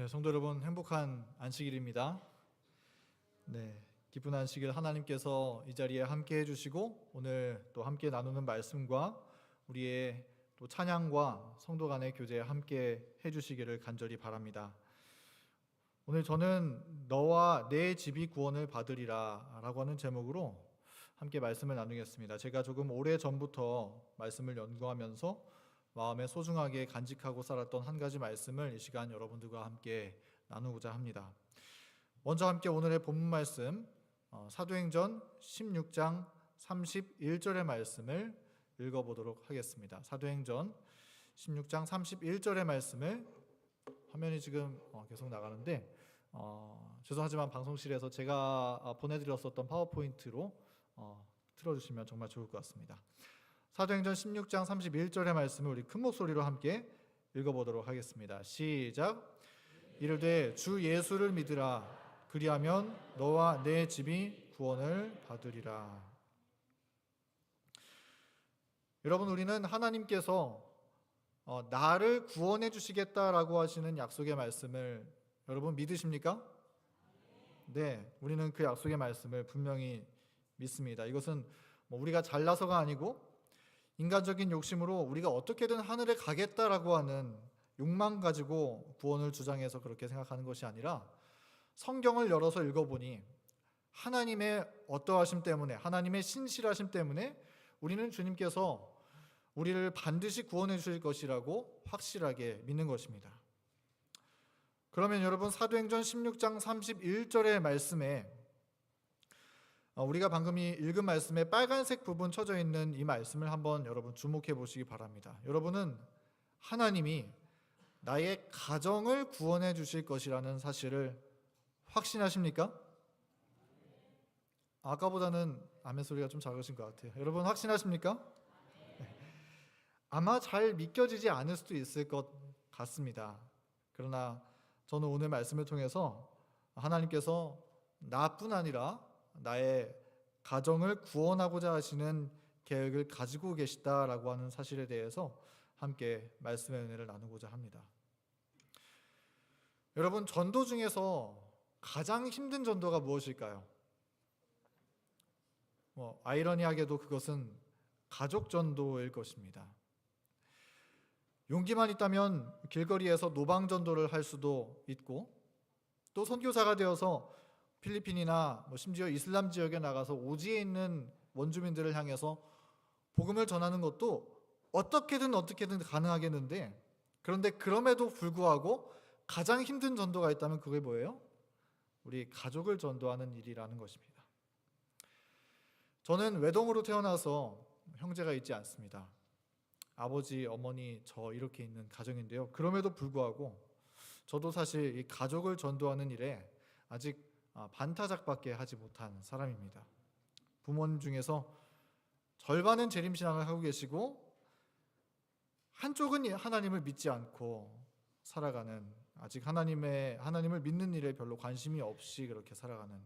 네, 성도 여러분, 행복한 안식일입니다. 네, 기쁜 안식일 하나님께서 이 자리에 함께 해주시고 오늘 또 함께 나누는 말씀과 우리의 또 찬양과 성도 간의 교제에 함께 해주시기를 간절히 바랍니다. 오늘 저는 너와 내 집이 구원을 받으리라 라고 하는 제목으로 함께 말씀을 나누겠습니다. 제가 조금 오래전부터 말씀을 연구하면서 마음에 소중하게 간직하고 살았던 한 가지 말씀을 이 시간 여러분들과 함께 나누고자 합니다. 먼저 함께 오늘의 본문 말씀 사도행전 16장 31절의 말씀을 읽어보도록 하겠습니다. 사도행전 16장 31절의 말씀을 화면이 지금 계속 나가는데 죄송하지만 방송실에서 제가 보내드렸었던 파워포인트로 틀어주시면 정말 좋을 것 같습니다. 사도행전 16장 31절의 말씀을 우리 큰 목소리로 함께 읽어보도록 하겠습니다. 시작. 이르되 주 예수를 믿으라. 그리하면 너와 내 집이 구원을 받으리라. 여러분, 우리는 하나님께서 나를 구원해 주시겠다라고 하시는 약속의 말씀을 여러분 믿으십니까? 네, 우리는 그 약속의 말씀을 분명히 믿습니다. 이것은 우리가 잘나서가 아니고 인간적인 욕심으로 우리가 어떻게든 하늘에 가겠다라고 하는 욕망 가지고 구원을 주장해서 그렇게 생각하는 것이 아니라 성경을 열어서 읽어보니 하나님의 어떠하심 때문에, 하나님의 신실하심 때문에 우리는 주님께서 우리를 반드시 구원해 주실 것이라고 확실하게 믿는 것입니다. 그러면 여러분, 사도행전 16장 31절의 말씀에 우리가 방금 읽은 말씀에 빨간색 부분 쳐져 있는 이 말씀을 한번 여러분 주목해 보시기 바랍니다. 여러분은 하나님이 나의 가정을 구원해 주실 것이라는 사실을 확신하십니까? 아까보다는 아멘 소리가 좀 작으신 것 같아요. 여러분 확신하십니까? 네. 아마 잘 믿겨지지 않을 수도 있을 것 같습니다. 그러나 저는 오늘 말씀을 통해서 하나님께서 나뿐 아니라 나의 가정을 구원하고자 하시는 계획을 가지고 계시다라고 하는 사실에 대해서 함께 말씀의 은혜를 나누고자 합니다. 여러분, 전도 중에서 가장 힘든 전도가 무엇일까요? 아이러니하게도 그것은 가족 전도일 것입니다. 용기만 있다면 길거리에서 노방 전도를 할 수도 있고, 또 선교사가 되어서 필리핀이나 심지어 이슬람 지역에 나가서 오지에 있는 원주민들을 향해서 복음을 전하는 것도 어떻게든 가능하겠는데, 그런데 그럼에도 불구하고 가장 힘든 전도가 있다면 그게 뭐예요? 우리 가족을 전도하는 일이라는 것입니다. 저는 외동으로 태어나서 형제가 있지 않습니다. 아버지, 어머니, 저 이렇게 있는 가정인데요. 그럼에도 불구하고 저도 사실 이 가족을 전도하는 일에 아직 반타작밖에 하지 못한 사람입니다. 부모님 중에서 절반은 재림신앙을 하고 계시고 한쪽은 하나님을 믿지 않고 살아가는, 아직 하나님을 믿는 일에 별로 관심이 없이 그렇게 살아가는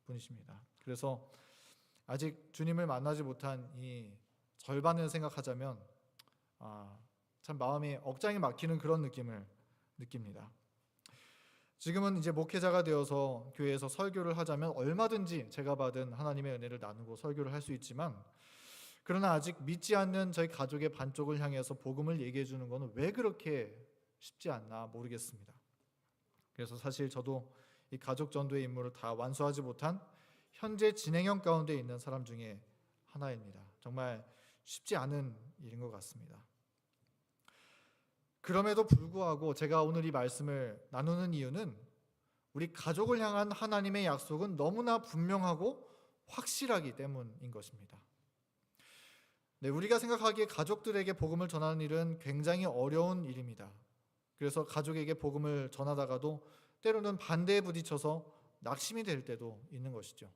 분이십니다. 그래서 아직 주님을 만나지 못한 이 절반을 생각하자면 참 마음이 억장이 막히는 그런 느낌을 느낍니다. 지금은 이제 목회자가 되어서 교회에서 설교를 하자면 얼마든지 제가 받은 하나님의 은혜를 나누고 설교를 할 수 있지만, 그러나 아직 믿지 않는 저희 가족의 반쪽을 향해서 복음을 얘기해 주는 것은 왜 그렇게 쉽지 않나 모르겠습니다. 그래서 사실 저도 이 가족 전도의 임무를 다 완수하지 못한 현재 진행형 가운데 있는 사람 중에 하나입니다. 정말 쉽지 않은 일인 것 같습니다. 그럼에도 불구하고 제가 오늘 이 말씀을 나누는 이유는 우리 가족을 향한 하나님의 약속은 너무나 분명하고 확실하기 때문인 것입니다. 네, 우리가 생각하기에 가족들에게 복음을 전하는 일은 굉장히 어려운 일입니다. 그래서 가족에게 복음을 전하다가도 때로는 반대에 부딪혀서 낙심이 될 때도 있는 것이죠.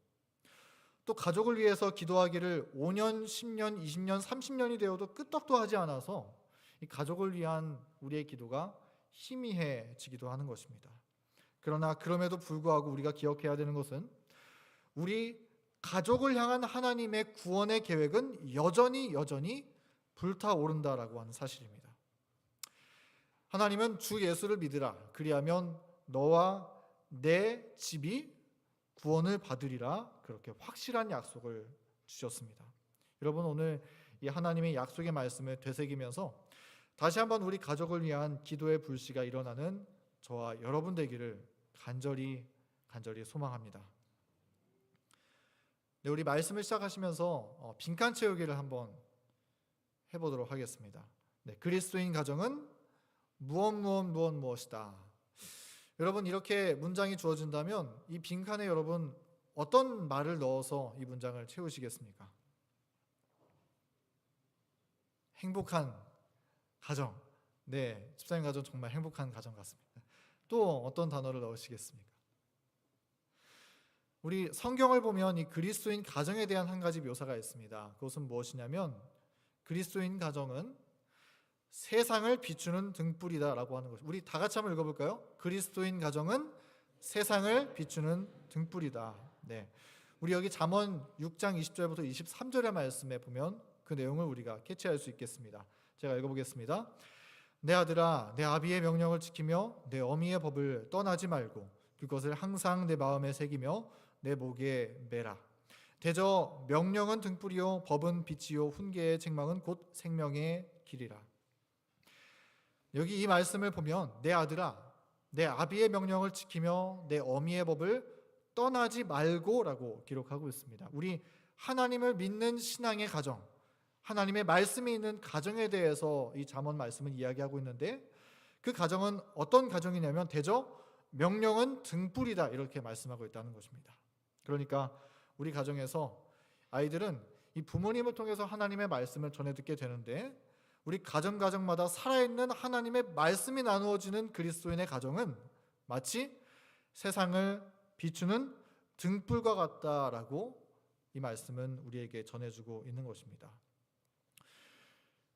또 가족을 위해서 기도하기를 5년, 10년, 20년, 30년이 되어도 끄떡도 하지 않아서 이 가족을 위한 우리의 기도가 희미해지기도 하는 것입니다. 그러나 그럼에도 불구하고 우리가 기억해야 되는 것은 우리 가족을 향한 하나님의 구원의 계획은 여전히 불타오른다라고 하는 사실입니다. 하나님은 주 예수를 믿으라. 그리하면 너와 내 집이 구원을 받으리라 그렇게 확실한 약속을 주셨습니다. 여러분 오늘 이 하나님의 약속의 말씀을 되새기면서 다시 한번 우리 가족을 위한 기도의 불씨가 일어나는 저와 여러분 되기를 간절히 소망합니다. 네, 우리 말씀을 시작하시면서 빈칸 채우기를 한번 해보도록 하겠습니다. 네, 그리스도인 가정은 무엇이다. 여러분 이렇게 문장이 주어진다면 이 빈칸에 여러분 어떤 말을 넣어서 이 문장을 채우시겠습니까? 행복한 가정. 네, 집사님 가정 정말 행복한 가정 같습니다. 또 어떤 단어를 넣으시겠습니까? 우리 성경을 보면 이 그리스도인 가정에 대한 한 가지 묘사가 있습니다. 그것은 무엇이냐면 그리스도인 가정은 세상을 비추는 등불이다라고 하는 것입니다. 우리 다 같이 한번 읽어볼까요? 그리스도인 가정은 세상을 비추는 등불이다. 네, 우리 여기 잠언 6장 20절부터 23절의 말씀에 보면 그 내용을 우리가 캐치할 수 있겠습니다. 제가 읽어보겠습니다. 내 아들아, 내 아비의 명령을 지키며 내 어미의 법을 떠나지 말고 그것을 항상 내 마음에 새기며 내 목에 매라. 대저 명령은 등불이요 법은 빛이요 훈계의 책망은 곧 생명의 길이라. 여기 이 말씀을 보면 내 아들아, 내 아비의 명령을 지키며 내 어미의 법을 떠나지 말고라고 기록하고 있습니다. 우리 하나님을 믿는 신앙의 가정, 하나님의 말씀이 있는 가정에 대해서 이 잠언 말씀은 이야기하고 있는데 그 가정은 어떤 가정이냐면 대저 명령은 등불이다 이렇게 말씀하고 있다는 것입니다. 그러니까 우리 가정에서 아이들은 이 부모님을 통해서 하나님의 말씀을 전해 듣게 되는데 우리 가정마다 살아있는 하나님의 말씀이 나누어지는 그리스도인의 가정은 마치 세상을 비추는 등불과 같다라고 이 말씀은 우리에게 전해주고 있는 것입니다.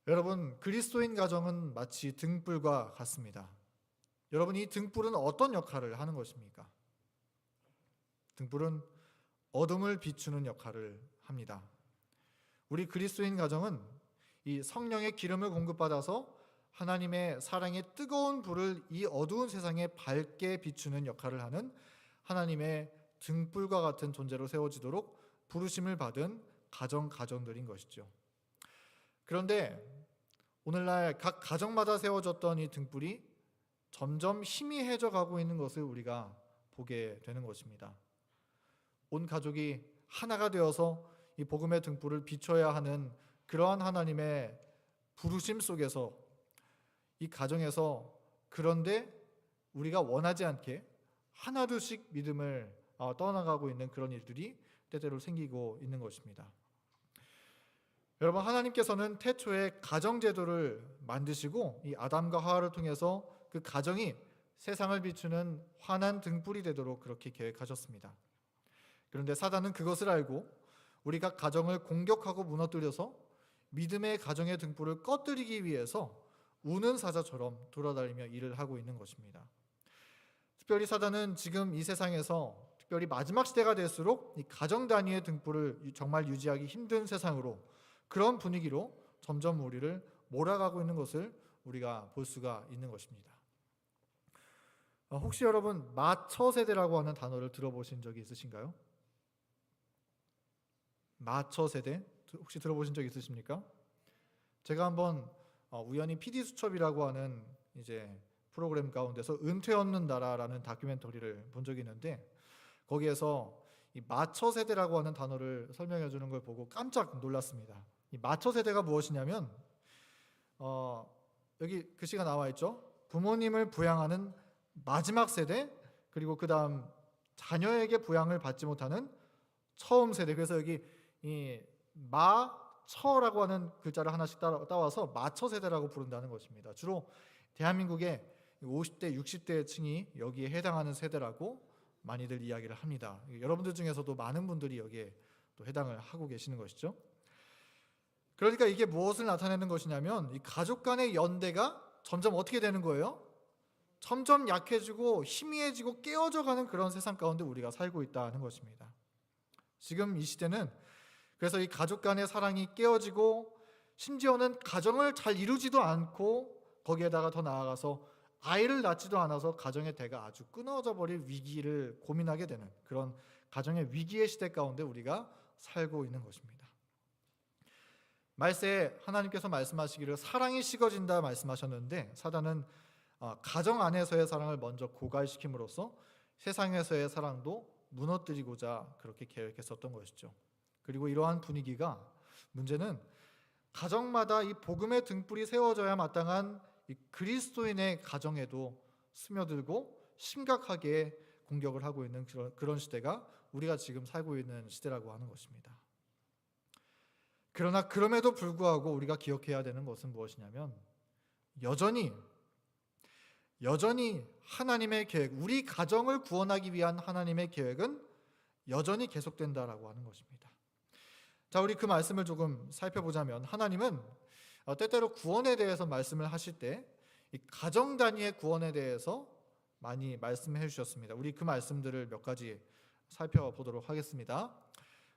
여러분 그리스도인 가정은 마치 등불과 같습니다. 여러분 이 등불은 어떤 역할을 하는 것입니까? 등불은 어둠을 비추는 역할을 합니다. 우리 그리스도인 가정은 이 성령의 기름을 공급받아서 하나님의 사랑의 뜨거운 불을 이 어두운 세상에 밝게 비추는 역할을 하는 하나님의 등불과 같은 존재로 세워지도록 부르심을 받은 가정들인 것이죠. 그런데 오늘날 각 가정마다 세워졌던 이 등불이 점점 희미해져 가고 있는 것을 우리가 보게 되는 것입니다. 온 가족이 하나가 되어서 이 복음의 등불을 비춰야 하는 그러한 하나님의 부르심 속에서 이 가정에서 그런데 우리가 원하지 않게 하나둘씩 믿음을 떠나가고 있는 그런 일들이 때때로 생기고 있는 것입니다. 여러분 하나님께서는 태초에 가정제도를 만드시고 이 아담과 하와를 통해서 그 가정이 세상을 비추는 환한 등불이 되도록 그렇게 계획하셨습니다. 그런데 사단은 그것을 알고 우리가 가정을 공격하고 무너뜨려서 믿음의 가정의 등불을 꺼뜨리기 위해서 우는 사자처럼 돌아다니며 일을 하고 있는 것입니다. 특별히 사단은 지금 이 세상에서 특별히 마지막 시대가 될수록 이 가정 단위의 등불을 정말 유지하기 힘든 세상으로 그런 분위기로 점점 우리를 몰아가고 있는 것을 우리가 볼 수가 있는 것입니다. 혹시 여러분 마처 세대라고 하는 단어를 들어보신 적이 있으신가요? 마처 세대 혹시 들어보신 적 있으십니까? 제가 한번 우연히 PD 수첩이라고 하는 이제 프로그램 가운데서 은퇴 없는 나라라는 다큐멘터리를 본 적이 있는데 거기에서 이 마처 세대라고 하는 단어를 설명해 주는 걸 보고 깜짝 놀랐습니다. 이 마처 세대가 무엇이냐면 여기 글씨가 나와 있죠. 부모님을 부양하는 마지막 세대 그리고 그 다음 자녀에게 부양을 받지 못하는 처음 세대. 그래서 여기 이 마처라고 하는 글자를 하나씩 따와서 마처 세대라고 부른다는 것입니다. 주로 대한민국의 50대, 60대 층이 여기에 해당하는 세대라고 많이들 이야기를 합니다. 여러분들 중에서도 많은 분들이 여기에 또 해당을 하고 계시는 것이죠. 그러니까 이게 무엇을 나타내는 것이냐면 이 가족 간의 연대가 점점 어떻게 되는 거예요? 점점 약해지고 희미해지고 깨어져 가는 그런 세상 가운데 우리가 살고 있다는 것입니다. 지금 이 시대는 그래서 이 가족 간의 사랑이 깨어지고 심지어는 가정을 잘 이루지도 않고 거기에다가 더 나아가서 아이를 낳지도 않아서 가정의 대가 아주 끊어져 버릴 위기를 고민하게 되는 그런 가정의 위기의 시대 가운데 우리가 살고 있는 것입니다. 말세에 하나님께서 말씀하시기를 사랑이 식어진다 말씀하셨는데, 사단은 가정 안에서의 사랑을 먼저 고갈시킴으로써 세상에서의 사랑도 무너뜨리고자 그렇게 계획했었던 것이죠. 그리고 이러한 분위기가, 문제는 가정마다 이 복음의 등불이 세워져야 마땅한 이 그리스도인의 가정에도 스며들고 심각하게 공격을 하고 있는 그런 시대가 우리가 지금 살고 있는 시대라고 하는 것입니다. 그러나 그럼에도 불구하고 우리가 기억해야 되는 것은 무엇이냐면, 여전히 하나님의 계획, 우리 가정을 구원하기 위한 하나님의 계획은 여전히 계속된다라고 하는 것입니다. 자, 우리 그 말씀을 조금 살펴보자면, 하나님은 때때로 구원에 대해서 말씀을 하실 때 이 가정 단위의 구원에 대해서 많이 말씀해 주셨습니다. 우리 그 말씀들을 몇 가지 살펴보도록 하겠습니다.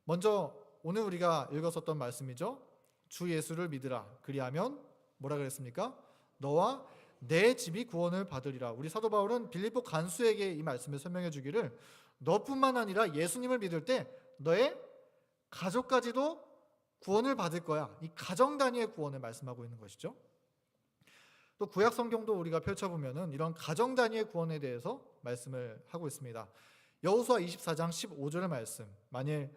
먼저 오늘 우리가 읽었었던 말씀이죠. 주 예수를 믿으라. 그리하면 뭐라 그랬습니까? 너와 내 집이 구원을 받으리라. 우리 사도 바울은 빌립보 간수에게 이 말씀을 설명해 주기를, 너뿐만 아니라 예수님을 믿을 때 너의 가족까지도 구원을 받을 거야. 이 가정 단위의 구원을 말씀하고 있는 것이죠. 또 구약 성경도 우리가 펼쳐보면은 이런 가정 단위의 구원에 대해서 말씀을 하고 있습니다. 여호수아 24장 15절의 말씀, 만일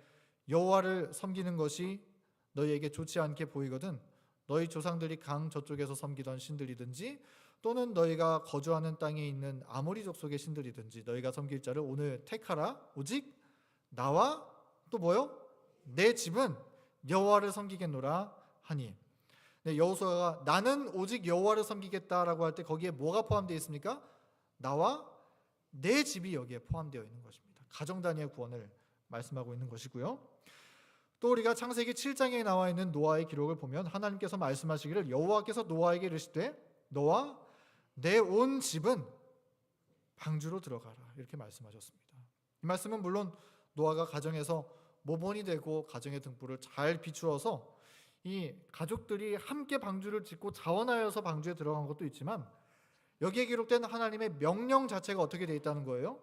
여호와를 섬기는 것이 너희에게 좋지 않게 보이거든 너희 조상들이 강 저쪽에서 섬기던 신들이든지 또는 너희가 거주하는 땅에 있는 아모리 족속의 신들이든지 너희가 섬길 자를 오늘 택하라. 오직 나와 또 뭐요? 내 집은 여호와를 섬기겠노라 하니. 네, 여호수아가 나는 오직 여호와를 섬기겠다라고 할 때 거기에 뭐가 포함되어 있습니까? 나와 내 집이 여기에 포함되어 있는 것입니다. 가정 단위의 구원을 말씀하고 있는 것이고요. 또 우리가 창세기 7장에 나와 있는 노아의 기록을 보면 하나님께서 말씀하시기를, 여호와께서 노아에게 이르시되 너와 내 온 집은 방주로 들어가라. 이렇게 말씀하셨습니다. 이 말씀은 물론 노아가 가정에서 모본이 되고 가정의 등불을 잘 비추어서 이 가족들이 함께 방주를 짓고 자원하여서 방주에 들어간 것도 있지만, 여기에 기록된 하나님의 명령 자체가 어떻게 되어 있다는 거예요?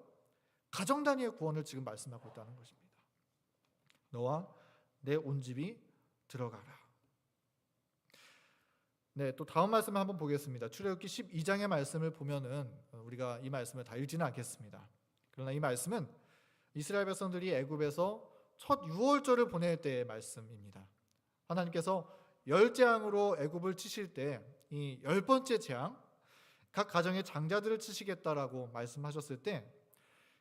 가정 단위의 구원을 지금 말씀하고 있다는 것입니다. 너와 내 온 집이 들어가라. 네, 또 다음 말씀을 한번 보겠습니다. 출애굽기 12장의 말씀을 보면은 우리가 이 말씀을 다 읽지는 않겠습니다. 그러나 이 말씀은 이스라엘 백성들이 애굽에서 첫 유월절을 보낼 때의 말씀입니다. 하나님께서 열 재앙으로 애굽을 치실 때 이 열 번째 재앙, 각 가정의 장자들을 치시겠다라고 말씀하셨을 때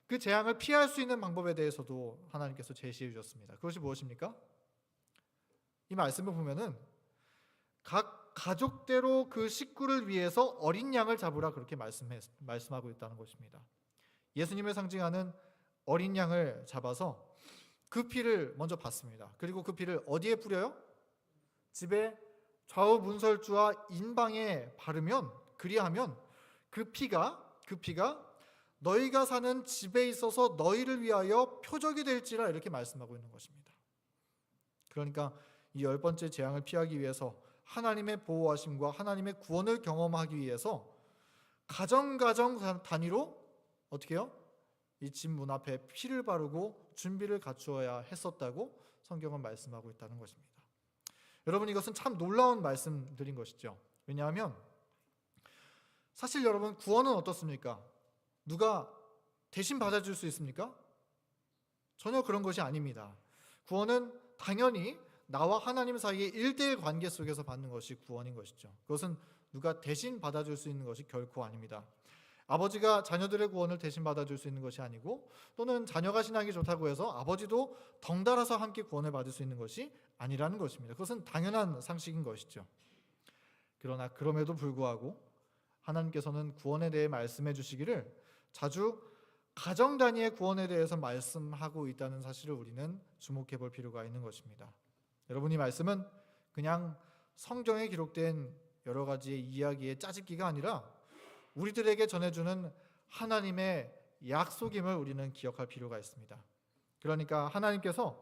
그 재앙을 피할 수 있는 방법에 대해서도 하나님께서 제시해 주셨습니다. 그것이 무엇입니까? 이 말씀을 보면은 각 가족대로 그 식구를 위해서 어린 양을 잡으라, 그렇게 말씀하고 있다는 것입니다. 예수님을 상징하는 어린 양을 잡아서 그 피를 먼저 받습니다. 그리고 그 피를 어디에 뿌려요? 집에 좌우 문설주와 인방에 바르면, 그리하면 그 피가 너희가 사는 집에 있어서 너희를 위하여 표적이 될지라, 이렇게 말씀하고 있는 것입니다. 그러니까 이 열 번째 재앙을 피하기 위해서, 하나님의 보호하심과 하나님의 구원을 경험하기 위해서 가정 단위로 어떻게 해요? 이 집 문 앞에 피를 바르고 준비를 갖추어야 했었다고 성경은 말씀하고 있다는 것입니다. 여러분, 이것은 참 놀라운 말씀드린 것이죠. 왜냐하면 사실 여러분, 구원은 어떻습니까? 누가 대신 받아줄 수 있습니까? 전혀 그런 것이 아닙니다. 구원은 당연히 나와 하나님 사이의 1:1 관계 속에서 받는 것이 구원인 것이죠. 그것은 누가 대신 받아줄 수 있는 것이 결코 아닙니다. 아버지가 자녀들의 구원을 대신 받아줄 수 있는 것이 아니고, 또는 자녀가 신앙이 좋다고 해서 아버지도 덩달아서 함께 구원을 받을 수 있는 것이 아니라는 것입니다. 그것은 당연한 상식인 것이죠. 그러나 그럼에도 불구하고 하나님께서는 구원에 대해 말씀해 주시기를 자주 가정 단위의 구원에 대해서 말씀하고 있다는 사실을 우리는 주목해 볼 필요가 있는 것입니다. 여러분, 이 말씀은 그냥 성경에 기록된 여러 가지의 이야기의 짜집기가 아니라 우리들에게 전해주는 하나님의 약속임을 우리는 기억할 필요가 있습니다. 그러니까 하나님께서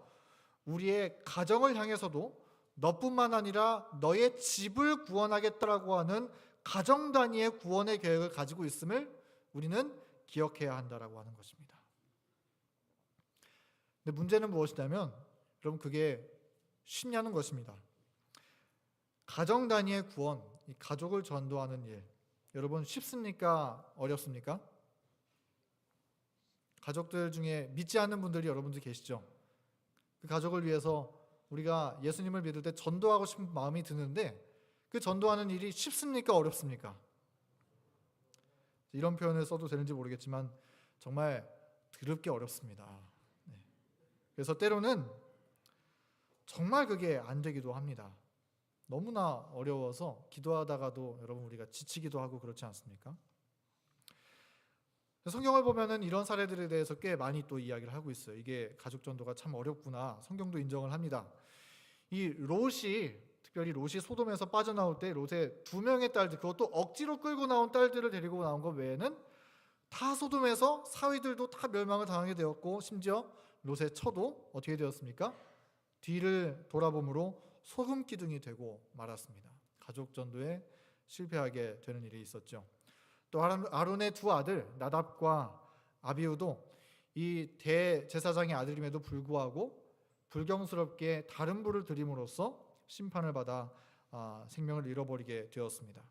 우리의 가정을 향해서도 너뿐만 아니라 너의 집을 구원하겠다라고 하는 가정 단위의 구원의 계획을 가지고 있음을 우리는 기억해야 한다라고 하는 것입니다. 근데 문제는 무엇이냐면 여러분 그게 쉽냐는 것입니다. 가정 단위의 구원, 이 가족을 전도하는 일, 여러분 쉽습니까? 어렵습니까? 가족들 중에 믿지 않는 분들이 여러분들 계시죠? 그 가족을 위해서 우리가 예수님을 믿을 때 전도하고 싶은 마음이 드는데 그 전도하는 일이 쉽습니까? 어렵습니까? 이런 표현을 써도 되는지 모르겠지만 정말 더럽게 어렵습니다. 네. 그래서 때로는 정말 그게 안 되기도 합니다. 너무나 어려워서 기도하다가도 여러분 우리가 지치기도 하고 그렇지 않습니까? 성경을 보면은 이런 사례들에 대해서 꽤 많이 또 이야기를 하고 있어요. 이게 가족 전도가 참 어렵구나. 성경도 인정을 합니다. 이 롯이 특별히 롯이 소돔에서 빠져나올 때 롯의 2명의 딸들, 그것도 억지로 끌고 나온 딸들을 데리고 나온 것 외에는 다 소돔에서 사위들도 다 멸망을 당하게 되었고 심지어 롯의 처도 어떻게 되었습니까? 뒤를 돌아봄으로 소금 기둥이 되고 말았습니다. 가족 전도에 실패하게 되는 일이 있었죠. 또 아론의 2 아들 나답과 아비후도 이 대제사장의 아들임에도 불구하고 불경스럽게 다른 불을 들임으로써 심판을 받아 생명을 잃어버리게 되었습니다.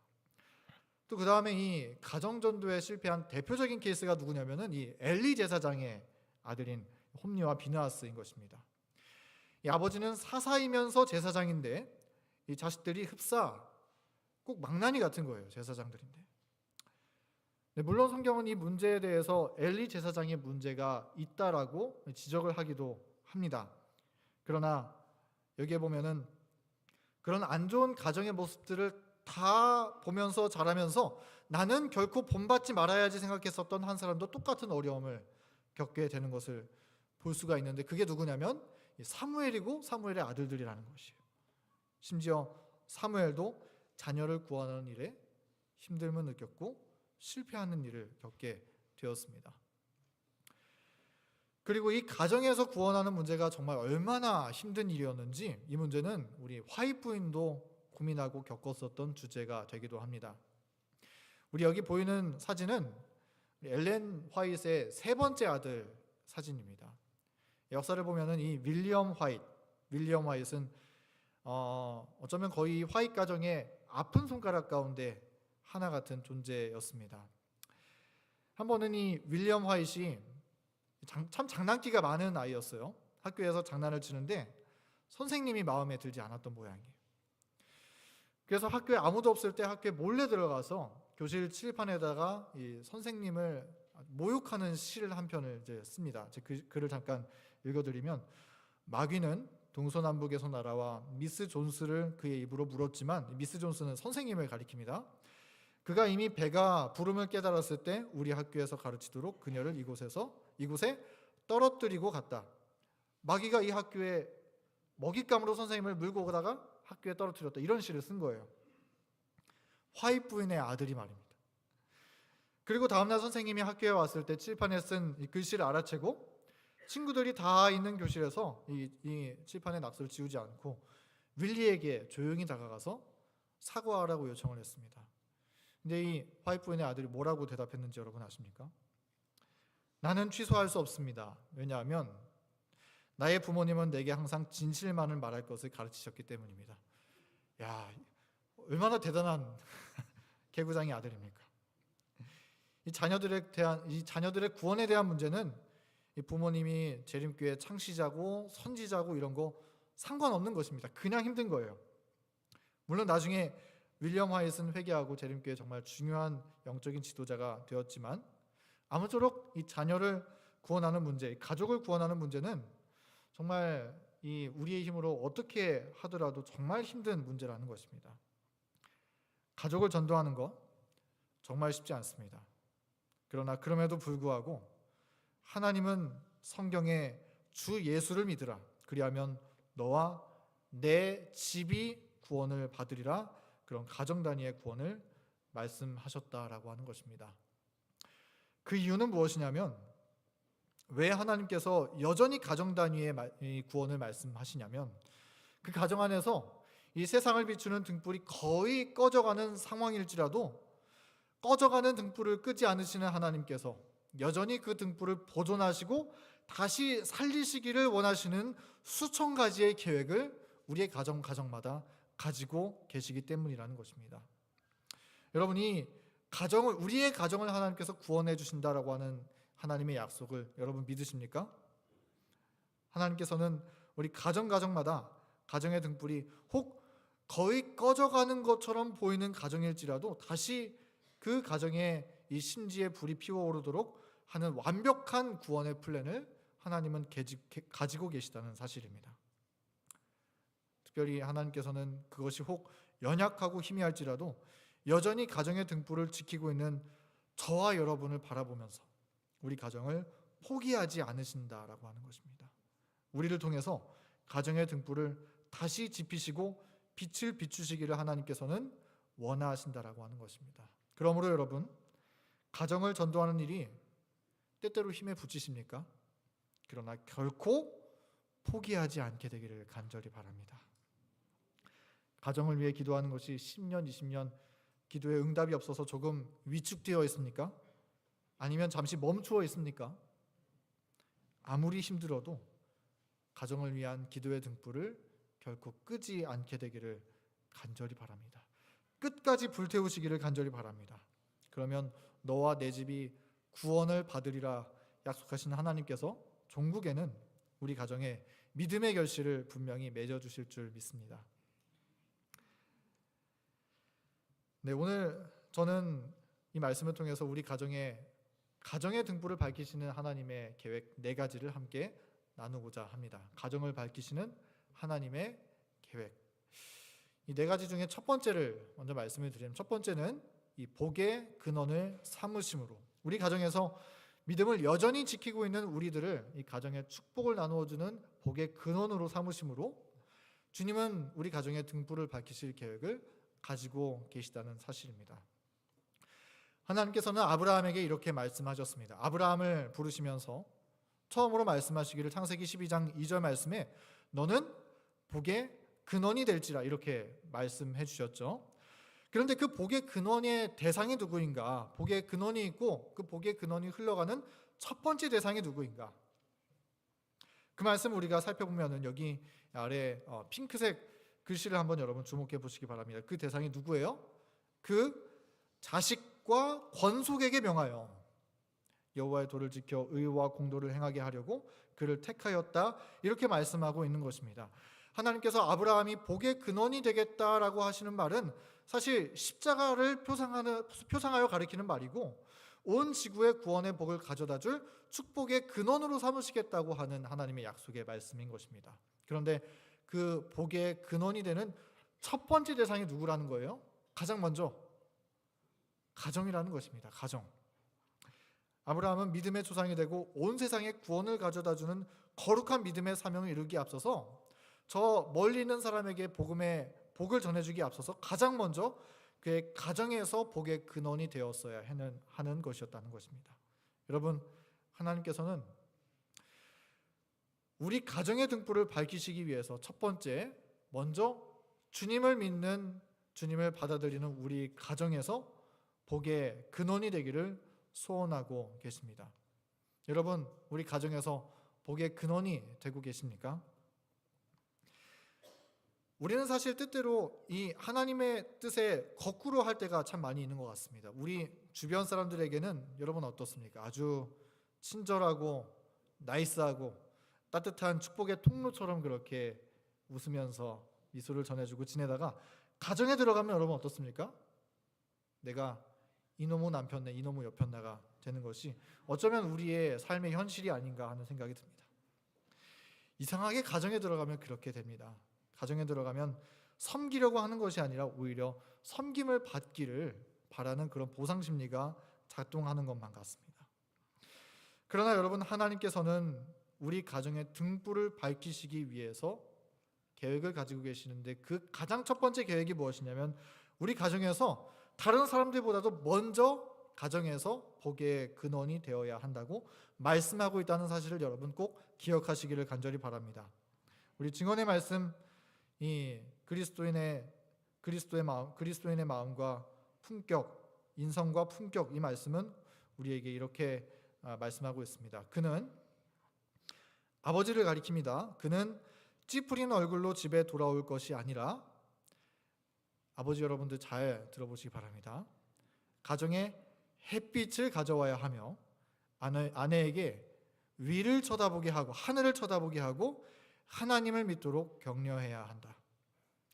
또 그 다음에 이 가정 전도에 실패한 대표적인 케이스가 누구냐면은 이 엘리 제사장의 아들인 홈리와 비느하스인 것입니다. 이 아버지는 사사이면서 제사장인데 이 자식들이 흡사 꼭 망나니 같은 거예요. 제사장들인데. 네, 물론 성경은 이 문제에 대해서 엘리 제사장의 문제가 있다라고 지적을 하기도 합니다. 그러나 여기에 보면은 그런 안 좋은 가정의 모습들을 다 보면서 자라면서 나는 결코 본받지 말아야지 생각했었던 한 사람도 똑같은 어려움을 겪게 되는 것을 볼 수가 있는데 그게 누구냐면 사무엘이고 사무엘의 아들들이라는 것이에요. 심지어 사무엘도 자녀를 구하는 일에 힘듦을 느꼈고 실패하는 일을 겪게 되었습니다. 그리고 이 가정에서 구원하는 문제가 정말 얼마나 힘든 일이었는지 이 문제는 우리 화이트 부인도 고민하고 겪었었던 주제가 되기도 합니다. 우리 여기 보이는 사진은 엘렌 화이트의 3번째 아들 사진입니다. 역사를 보면은 이 윌리엄 화이트는 어쩌면 거의 화이트 가정의 아픈 손가락 가운데 하나 같은 존재였습니다. 한 번은 이 윌리엄 화이트이 참 장난기가 많은 아이였어요. 학교에서 장난을 치는데 선생님이 마음에 들지 않았던 모양이에요. 그래서 학교에 아무도 없을 때 학교에 몰래 들어가서 교실 칠판에다가 이 선생님을 모욕하는 시를 한 편을 이제 씁니다. 그 글을 잠깐 읽어드리면 마귀는 동서남북에서 날아와 미스 존스를 그의 입으로 물었지만 미스 존스는 선생님을 가리킵니다. 그가 이미 배가 부름을 깨달았을 때 우리 학교에서 가르치도록 그녀를 이곳에 떨어뜨리고 갔다. 마귀가 이 학교에 먹잇감으로 선생님을 물고 오다가 학교에 떨어뜨렸다. 이런 시를 쓴 거예요. 화이트 부인의 아들이 말입니다. 그리고 다음날 선생님이 학교에 왔을 때 칠판에 쓴 이 글씨를 알아채고 친구들이 다 있는 교실에서 이 칠판의 낙서를 지우지 않고 윌리에게 조용히 다가가서 사과하라고 요청을 했습니다. 근데 이 화이트 부인의 아들이 뭐라고 대답했는지 여러분 아십니까? 나는 취소할 수 없습니다. 왜냐하면 나의 부모님은 내게 항상 진실만을 말할 것을 가르치셨기 때문입니다. 야, 얼마나 대단한 개구장의 아들입니까? 이 자녀들의 구원에 대한 문제는 이 부모님이 재림교회 창시자고 선지자고 이런 거 상관없는 것입니다. 그냥 힘든 거예요. 물론 나중에 윌리엄 화이트는 회개하고 재림교회 정말 중요한 영적인 지도자가 되었지만 아무쪼록 이 자녀를 구원하는 문제, 가족을 구원하는 문제는 정말 이 우리의 힘으로 어떻게 하더라도 정말 힘든 문제라는 것입니다. 가족을 전도하는 것 정말 쉽지 않습니다. 그러나 그럼에도 불구하고 하나님은 성경에 주 예수를 믿으라. 그리하면 너와 내 집이 구원을 받으리라. 그런 가정 단위의 구원을 말씀하셨다라고 하는 것입니다. 그 이유는 무엇이냐면 왜 하나님께서 여전히 가정 단위의 구원을 말씀하시냐면 그 가정 안에서 이 세상을 비추는 등불이 거의 꺼져가는 상황일지라도 꺼져가는 등불을 끄지 않으시는 하나님께서 여전히 그 등불을 보존하시고 다시 살리시기를 원하시는 수천 가지의 계획을 우리의 가정마다 가지고 계시기 때문이라는 것입니다. 여러분이 우리의 가정을 하나님께서 구원해 주신다라고 하는 하나님의 약속을 여러분 믿으십니까? 하나님께서는 우리 가정마다 가정의 등불이 혹 거의 꺼져가는 것처럼 보이는 가정일지라도 다시 그 가정에 이 심지에 불이 피어오르도록 하는 완벽한 구원의 플랜을 하나님은 가지고 계시다는 사실입니다. 특별히 하나님께서는 그것이 혹 연약하고 희미할지라도 여전히 가정의 등불을 지키고 있는 저와 여러분을 바라보면서 우리 가정을 포기하지 않으신다라고 하는 것입니다. 우리를 통해서 가정의 등불을 다시 지피시고 빛을 비추시기를 하나님께서는 원하신다라고 하는 것입니다. 그러므로 여러분, 가정을 전도하는 일이 때때로 힘에 부치십니까? 그러나 결코 포기하지 않게 되기를 간절히 바랍니다. 가정을 위해 기도하는 것이 10년, 20년 기도에 응답이 없어서 조금 위축되어 있습니까? 아니면 잠시 멈추어 있습니까? 아무리 힘들어도 가정을 위한 기도의 등불을 결코 끄지 않게 되기를 간절히 바랍니다. 끝까지 불태우시기를 간절히 바랍니다. 그러면 너와 내 집이 구원을 받으리라 약속하신 하나님께서 종국에는 우리 가정에 믿음의 결실을 분명히 맺어주실 줄 믿습니다. 네, 오늘 저는 이 말씀을 통해서 우리 가정의 등불을 밝히시는 하나님의 계획 4가지를 함께 나누고자 합니다. 가정을 밝히시는 하나님의 계획. 이 4가지 중에 첫 번째를 먼저 말씀을 드리면, 첫 번째는 이 복의 근원을 삼으심으로, 우리 가정에서 믿음을 여전히 지키고 있는 우리들을 이 가정의 축복을 나누어주는 복의 근원으로 삼으심으로 주님은 우리 가정의 등불을 밝히실 계획을 가지고 계시다는 사실입니다. 하나님께서는 아브라함에게 이렇게 말씀하셨습니다. 아브라함을 부르시면서 처음으로 말씀하시기를 창세기 12장 2절 말씀에 너는 복의 근원이 될지라 이렇게 말씀해 주셨죠. 그런데 그 복의 근원의 대상이 누구인가? 복의 근원이 있고 그 복의 근원이 흘러가는 첫 번째 대상이 누구인가? 그 말씀 우리가 살펴보면은 여기 아래 핑크색 글씨를 한번 여러분 주목해 보시기 바랍니다. 그 대상이 누구예요? 그 자식과 권속에게 명하여 여호와의 도를 지켜 의와 공도를 행하게 하려고 그를 택하였다, 이렇게 말씀하고 있는 것입니다. 하나님께서 아브라함이 복의 근원이 되겠다라고 하시는 말은 사실 십자가를 표상하여 가리키는 말이고 온 지구의 구원의 복을 가져다줄 축복의 근원으로 삼으시겠다고 하는 하나님의 약속의 말씀인 것입니다. 그런데 그 복의 근원이 되는 첫 번째 대상이 누구라는 거예요? 가장 먼저 가정이라는 것입니다. 가정. 아브라함은 믿음의 조상이 되고 온 세상에 구원을 가져다주는 거룩한 믿음의 사명을 이루기에 앞서서 저 멀리 있는 사람에게 복을 전해주기에 앞서서 가장 먼저 그의 가정에서 복의 근원이 되었어야 하는 것이었다는 것입니다. 여러분, 하나님께서는 우리 가정의 등불을 밝히시기 위해서 첫 번째 먼저 주님을 믿는, 주님을 받아들이는 우리 가정에서 복의 근원이 되기를 소원하고 계십니다. 여러분, 우리 가정에서 복의 근원이 되고 계십니까? 우리는 사실 때때로 이 하나님의 뜻에 거꾸로 할 때가 참 많이 있는 것 같습니다. 우리 주변 사람들에게는 여러분 어떻습니까? 아주 친절하고 나이스하고 따뜻한 축복의 통로처럼 그렇게 웃으면서 미소를 전해주고 지내다가 가정에 들어가면 여러분 어떻습니까? 내가 이놈의 남편네, 이놈의 여편네가 되는 것이 어쩌면 우리의 삶의 현실이 아닌가 하는 생각이 듭니다. 이상하게 가정에 들어가면 그렇게 됩니다. 가정에 들어가면 섬기려고 하는 것이 아니라 오히려 섬김을 받기를 바라는 그런 보상 심리가 작동하는 것만 같습니다. 그러나 여러분, 하나님께서는 우리 가정의 등불을 밝히시기 위해서 계획을 가지고 계시는데 그 가장 첫 번째 계획이 무엇이냐면 우리 가정에서 다른 사람들보다도 먼저 가정에서 복의 근원이 되어야 한다고 말씀하고 있다는 사실을 여러분 꼭 기억하시기를 간절히 바랍니다. 우리 증언의 말씀 그리스도인의 마음과 품격, 인성과 품격, 이 말씀은 우리에게 이렇게 말씀하고 있습니다. 그는 아버지를 가리킵니다. 그는 찌푸린 얼굴로 집에 돌아올 것이 아니라, 아버지 여러분들 잘 들어보시기 바랍니다. 가정에 햇빛을 가져와야 하며 아내에게 위를 쳐다보게 하고 하늘을 쳐다보게 하고 하나님을 믿도록 격려해야 한다.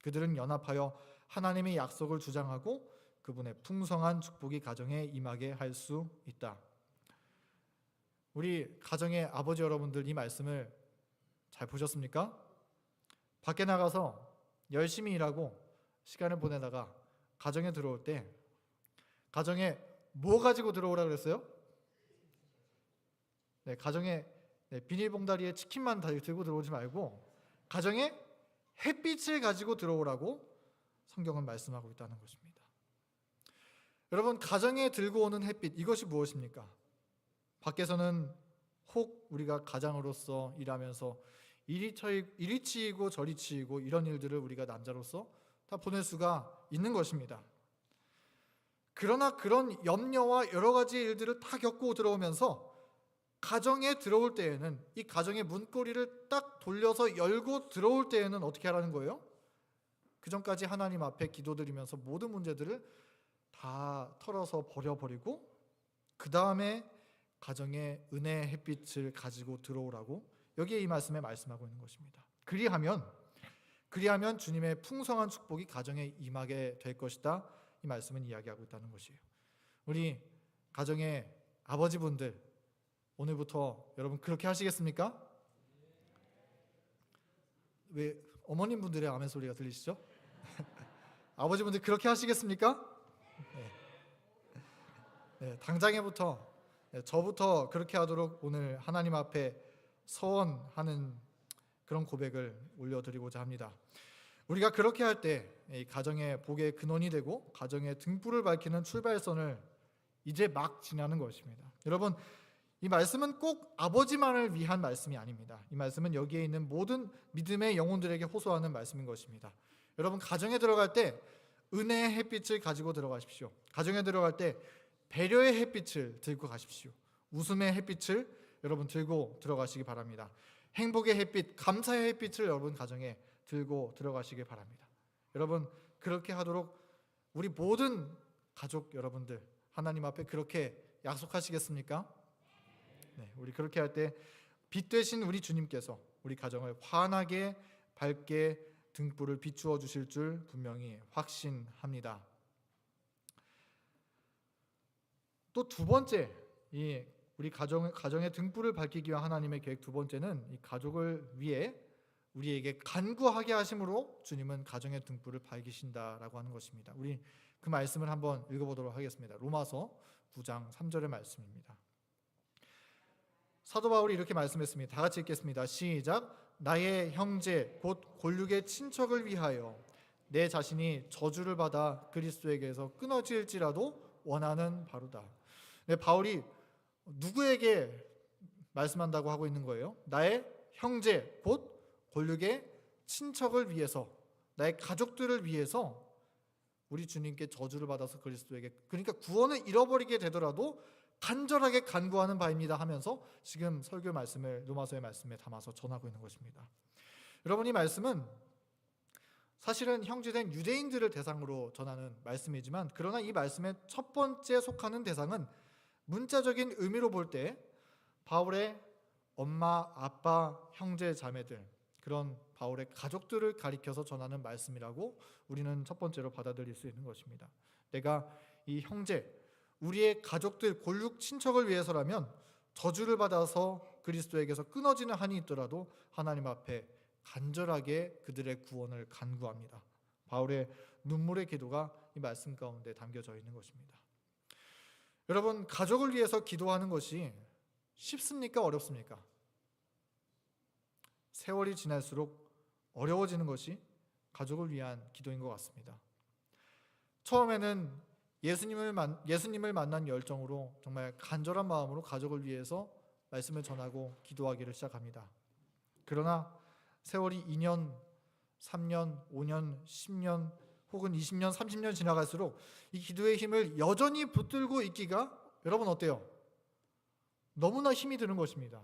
그들은 연합하여 하나님의 약속을 주장하고 그분의 풍성한 축복이 가정에 임하게 할 수 있다. 우리 가정의 아버지 여러분들, 이 말씀을 잘 보셨습니까? 밖에 나가서 열심히 일하고 시간을 보내다가 가정에 들어올 때, 가정에 뭐 가지고 들어오라 그랬어요? 가정에 비닐봉다리에 치킨만 들고 들어오지 말고 가정에 햇빛을 가지고 들어오라고 성경은 말씀하고 있다는 것입니다. 여러분, 가정에 들고 오는 햇빛, 이것이 무엇입니까? 밖에서는 혹 우리가 가장으로서 일하면서 이리 치이고 저리 치이고 이런 일들을 우리가 남자로서 다 보낼 수가 있는 것입니다. 그러나 그런 염려와 여러 가지 일들을 다 겪고 들어오면서 가정에 들어올 때에는, 이 가정의 문고리를 딱 돌려서 열고 들어올 때에는 어떻게 하라는 거예요? 그 전까지 하나님 앞에 기도드리면서 모든 문제들을 다 털어서 버려버리고 그 다음에 가정에 은혜의 햇빛을 가지고 들어오라고 여기에 이 말씀에 말씀하고 있는 것입니다. 그리하면 주님의 풍성한 축복이 가정에 임하게 될 것이다. 이 말씀은 이야기하고 있다는 것이에요. 우리 가정의 아버지분들, 오늘부터 여러분 그렇게 하시겠습니까? 왜 어머님 분들의 아멘 소리가 들리시죠? 아버지분들 그렇게 하시겠습니까? 네, 당장에부터 저부터 그렇게 하도록 오늘 하나님 앞에 서원하는 그런 고백을 올려드리고자 합니다. 우리가 그렇게 할 때 가정의 복의 근원이 되고 가정의 등불을 밝히는 출발선을 이제 막 지나는 것입니다. 여러분, 이 말씀은 꼭 아버지만을 위한 말씀이 아닙니다. 이 말씀은 여기에 있는 모든 믿음의 영혼들에게 호소하는 말씀인 것입니다. 여러분, 가정에 들어갈 때 은혜의 햇빛을 가지고 들어가십시오. 가정에 들어갈 때 배려의 햇빛을 들고 가십시오. 웃음의 햇빛을 여러분 들고 들어가시기 바랍니다. 행복의 햇빛, 감사의 햇빛을 여러분 가정에 들고 들어가시기 바랍니다. 여러분, 그렇게 하도록 우리 모든 가족 여러분들 하나님 앞에 그렇게 약속하시겠습니까? 네, 우리 그렇게 할 때 빛 되신 우리 주님께서 우리 가정을 환하게 밝게 등불을 비추어 주실 줄 분명히 확신합니다. 또 두 번째, 우리 가정의 등불을 밝히기 위한 하나님의 계획 두 번째는 이 가족을 위해 우리에게 간구하게 하심으로 주님은 가정의 등불을 밝히신다라고 하는 것입니다. 우리 그 말씀을 한번 읽어보도록 하겠습니다. 로마서 9장 3절의 말씀입니다. 사도 바울이 이렇게 말씀했습니다. 다 같이 읽겠습니다. 시작. 나의 형제 곧 골육의 친척을 위하여 내 자신이 저주를 받아 그리스도에게서 끊어질지라도 원하는 바로다. 네, 바울이 누구에게 말씀한다고 하고 있는 거예요? 나의 형제 곧 골육의 친척을 위해서, 나의 가족들을 위해서 우리 주님께 저주를 받아서 그리스도에게, 그러니까 구원을 잃어버리게 되더라도 간절하게 간구하는 바입니다 하면서 지금 설교 말씀을 로마서의 말씀에 담아서 전하고 있는 것입니다. 여러분, 이 말씀은 사실은 형제된 유대인들을 대상으로 전하는 말씀이지만, 그러나 이 말씀의 첫 번째 속하는 대상은 문자적인 의미로 볼 때 바울의 엄마, 아빠, 형제, 자매들, 그런 바울의 가족들을 가리켜서 전하는 말씀이라고 우리는 첫 번째로 받아들일 수 있는 것입니다. 내가 이 형제, 우리의 가족들, 골육 친척을 위해서라면 저주를 받아서 그리스도에게서 끊어지는 한이 있더라도 하나님 앞에 간절하게 그들의 구원을 간구합니다. 바울의 눈물의 기도가 이 말씀 가운데 담겨져 있는 것입니다. 여러분, 가족을 위해서 기도하는 것이 쉽습니까? 어렵습니까? 세월이 지날수록 어려워지는 것이 가족을 위한 기도인 것 같습니다. 처음에는 예수님을 만난 열정으로 정말 간절한 마음으로 가족을 위해서 말씀을 전하고 기도하기를 시작합니다. 그러나 세월이 2년, 3년, 5년, 10년 혹은 20년, 30년 지나갈수록 이 기도의 힘을 여전히 붙들고 있기가 여러분 어때요? 너무나 힘이 드는 것입니다.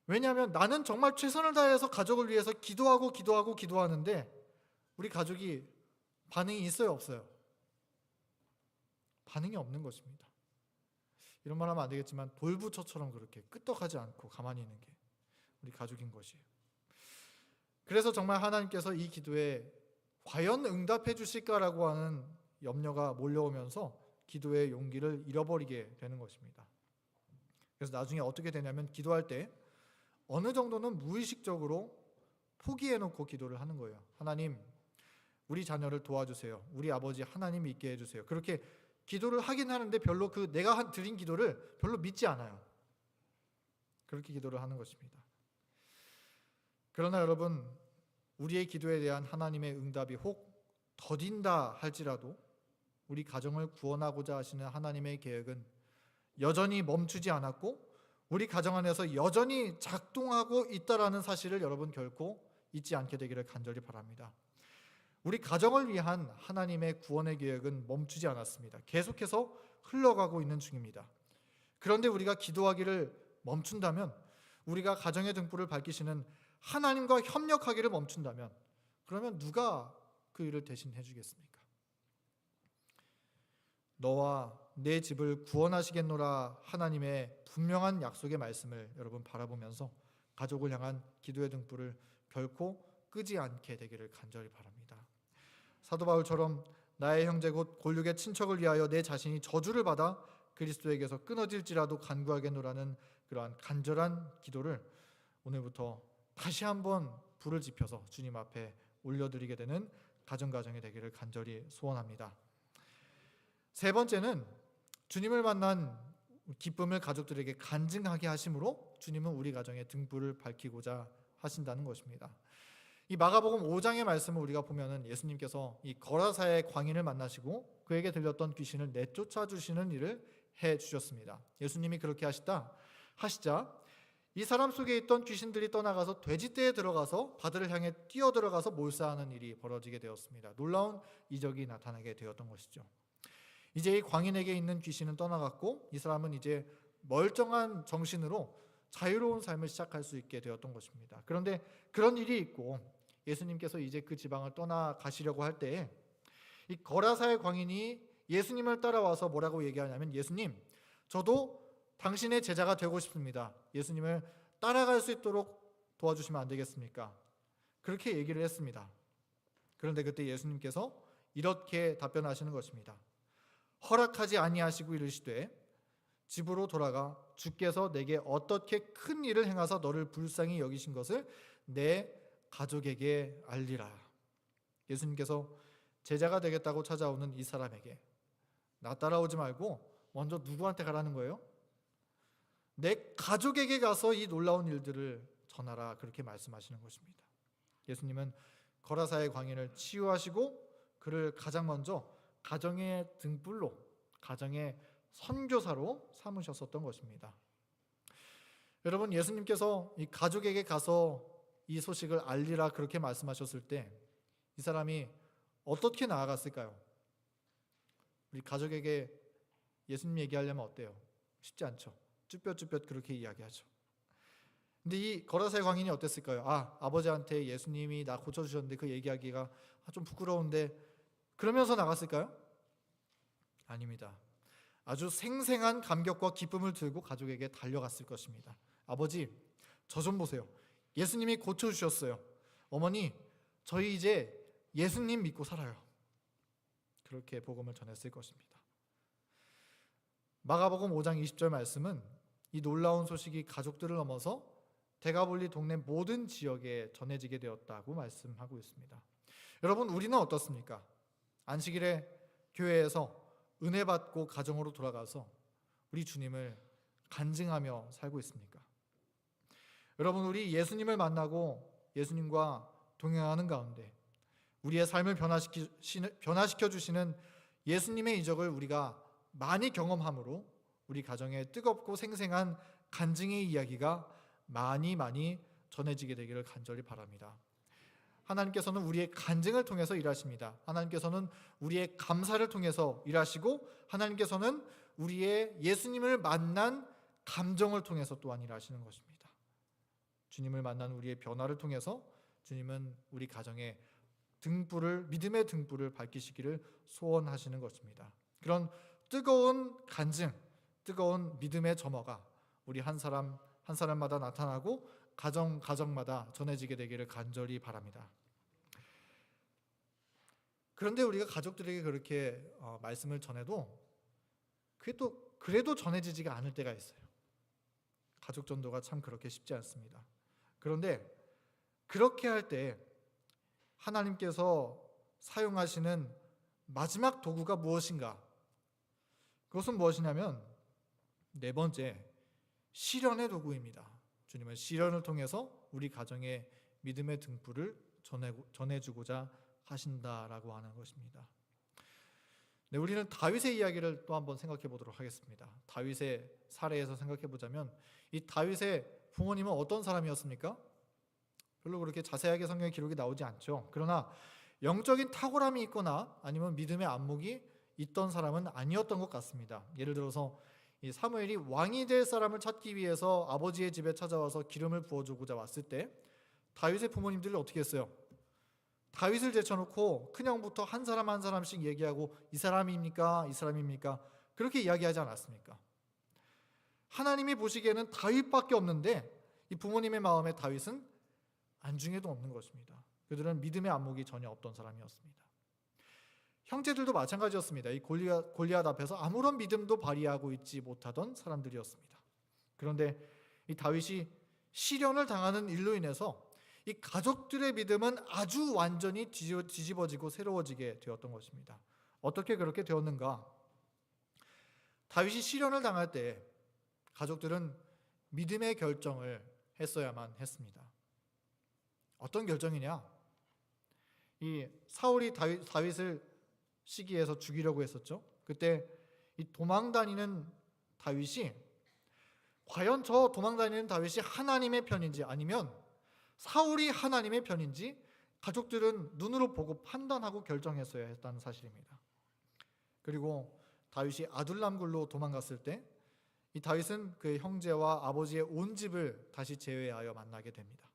왜냐하면 나는 정말 최선을 다해서 가족을 위해서 기도하는데 우리 가족이 반응이 있어요, 없어요? 반응이 없는 것입니다. 이런 말 하면 안 되겠지만 돌부처처럼 그렇게 끄떡하지 않고 가만히 있는 게 우리 가족인 것이에요. 그래서 정말 하나님께서 이 기도에 과연 응답해 주실까라고 하는 염려가 몰려오면서 기도의 용기를 잃어버리게 되는 것입니다. 그래서 나중에 어떻게 되냐면 기도할 때 어느 정도는 무의식적으로 포기해놓고 기도를 하는 거예요. 하나님, 우리 자녀를 도와주세요. 우리 아버지 하나님 믿게 해주세요. 그렇게 기도를 하긴 하는데 별로 내가 드린 기도를 별로 믿지 않아요. 그렇게 기도를 하는 것입니다. 그러나 여러분, 우리의 기도에 대한 하나님의 응답이 혹 더딘다 할지라도 우리 가정을 구원하고자 하시는 하나님의 계획은 여전히 멈추지 않았고 우리 가정 안에서 여전히 작동하고 있다라는 사실을 여러분 결코 잊지 않게 되기를 간절히 바랍니다. 우리 가정을 위한 하나님의 구원의 계획은 멈추지 않았습니다. 계속해서 흘러가고 있는 중입니다. 그런데 우리가 기도하기를 멈춘다면, 우리가 가정의 등불을 밝히시는 하나님과 협력하기를 멈춘다면, 그러면 누가 그 일을 대신 해주겠습니까? 너와 내 집을 구원하시겠노라 하나님의 분명한 약속의 말씀을 여러분 바라보면서 가족을 향한 기도의 등불을 결코 끄지 않게 되기를 간절히 바랍니다. 사도 바울처럼 나의 형제 곧 골육의 친척을 위하여 내 자신이 저주를 받아 그리스도에게서 끊어질지라도 간구하겠노라는 그러한 간절한 기도를 오늘부터 다시 한번 불을 지펴서 주님 앞에 올려드리게 되는 가정이 되기를 간절히 소원합니다. 세 번째는 주님을 만난 기쁨을 가족들에게 간증하게 하심으로 주님은 우리 가정의 등불을 밝히고자 하신다는 것입니다. 이 마가복음 5장의 말씀을 우리가 보면은 예수님께서 이 거라사의 광인을 만나시고 그에게 들렸던 귀신을 내쫓아 주시는 일을 해 주셨습니다. 예수님이 그렇게 하시자 이 사람 속에 있던 귀신들이 떠나가서 돼지떼에 들어가서 바들을 향해 뛰어 들어가서 몰사하는 일이 벌어지게 되었습니다. 놀라운 이적이 나타나게 되었던 것이죠. 이제 이 광인에게 있는 귀신은 떠나갔고 이 사람은 이제 멀쩡한 정신으로 자유로운 삶을 시작할 수 있게 되었던 것입니다. 그런데 그런 일이 있고 예수님께서 이제 그 지방을 떠나가시려고 할 때에 이 거라사의 광인이 예수님을 따라와서 뭐라고 얘기하냐면, 예수님, 저도 당신의 제자가 되고 싶습니다. 예수님을 따라갈 수 있도록 도와주시면 안 되겠습니까? 그렇게 얘기를 했습니다. 그런데 그때 예수님께서 이렇게 답변하시는 것입니다. 허락하지 아니하시고 이르시되 집으로 돌아가 주께서 내게 어떻게 큰 일을 행하사 너를 불쌍히 여기신 것을 내 가족에게 알리라. 예수님께서 제자가 되겠다고 찾아오는 이 사람에게 나 따라오지 말고 먼저 누구한테 가라는 거예요? 내 가족에게 가서 이 놀라운 일들을 전하라, 그렇게 말씀하시는 것입니다. 예수님은 거라사의 광인을 치유하시고 그를 가장 먼저 가정의 등불로, 가정의 선교사로 삼으셨었던 것입니다. 여러분, 예수님께서 이 가족에게 가서 이 소식을 알리라 그렇게 말씀하셨을 때 이 사람이 어떻게 나아갔을까요? 우리 가족에게 예수님 얘기하려면 어때요? 쉽지 않죠. 쭈뼛쭈뼛 그렇게 이야기하죠. 근데 이 거라사의 광인이 어땠을까요? 아버지한테 예수님이 나 고쳐주셨는데 그 얘기하기가 좀 부끄러운데, 그러면서 나갔을까요? 아닙니다. 아주 생생한 감격과 기쁨을 들고 가족에게 달려갔을 것입니다. 아버지, 저 좀 보세요. 예수님이 고쳐주셨어요. 어머니, 저희 이제 예수님 믿고 살아요. 그렇게 복음을 전했을 것입니다. 마가복음 5장 20절 말씀은 이 놀라운 소식이 가족들을 넘어서 데가볼리 동네 모든 지역에 전해지게 되었다고 말씀하고 있습니다. 여러분, 우리는 어떻습니까? 안식일에 교회에서 은혜 받고 가정으로 돌아가서 우리 주님을 간증하며 살고 있습니까? 여러분, 우리 예수님을 만나고 예수님과 동행하는 가운데 우리의 삶을 변화시켜 주시는 예수님의 이적을 우리가 많이 경험함으로 우리 가정에 뜨겁고 생생한 간증의 이야기가 많이 전해지게 되기를 간절히 바랍니다. 하나님께서는 우리의 간증을 통해서 일하십니다. 하나님께서는 우리의 감사를 통해서 일하시고 하나님께서는 우리의 예수님을 만난 감정을 통해서 또한 일하시는 것입니다. 주님을 만난 우리의 변화를 통해서 주님은 우리 가정에 믿음의 등불을 밝히시기를 소원하시는 것입니다. 그런 뜨거운 간증, 뜨거운 믿음의 점화가 우리 한 사람마다 나타나고 가정마다 전해지게 되기를 간절히 바랍니다. 그런데 우리가 가족들에게 그렇게 말씀을 전해도 그래도 전해지지가 않을 때가 있어요. 가족 전도가 참 그렇게 쉽지 않습니다. 그런데 그렇게 할 때 하나님께서 사용하시는 마지막 도구가 무엇인가? 그것은 무엇이냐면 네 번째, 시련의 도구입니다. 주님은 시련을 통해서 우리 가정에 믿음의 등불을 전해주고자 하신다라고 하는 것입니다. 네, 우리는 다윗의 이야기를 또 한번 생각해 보도록 하겠습니다. 다윗의 사례에서 생각해 보자면 이 다윗의 부모님은 어떤 사람이었습니까? 별로 그렇게 자세하게 성경에 기록이 나오지 않죠. 그러나 영적인 탁월함이 있거나 아니면 믿음의 안목이 있던 사람은 아니었던 것 같습니다. 예를 들어서 이 사무엘이 왕이 될 사람을 찾기 위해서 아버지의 집에 찾아와서 기름을 부어주고자 왔을 때 다윗의 부모님들이 어떻게 했어요? 다윗을 제쳐놓고 큰형부터 한 사람 한 사람씩 얘기하고 이 사람입니까? 이 사람입니까? 그렇게 이야기하지 않았습니까? 하나님이 보시기에는 다윗밖에 없는데 이 부모님의 마음에 다윗은 안중에도 없는 것입니다. 그들은 믿음의 안목이 전혀 없던 사람이었습니다. 형제들도 마찬가지였습니다. 이 골리앗 앞에서 아무런 믿음도 발휘하고 있지 못하던 사람들이었습니다. 그런데 이 다윗이 시련을 당하는 일로 인해서 이 가족들의 믿음은 아주 완전히 뒤집어지고 새로워지게 되었던 것입니다. 어떻게 그렇게 되었는가? 다윗이 시련을 당할 때 가족들은 믿음의 결정을 했어야만 했습니다. 어떤 결정이냐? 이 사울이 다윗을 시기해서 죽이려고 했었죠. 그때 이 도망다니는 다윗이 과연 저 도망다니는 다윗이 하나님의 편인지 아니면 사울이 하나님의 편인지 가족들은 눈으로 보고 판단하고 결정했어야 했다는 사실입니다. 그리고 다윗이 아둘람 굴로 도망갔을 때 이 다윗은 그 형제와 아버지의 온 집을 다시 재회하여 만나게 됩니다.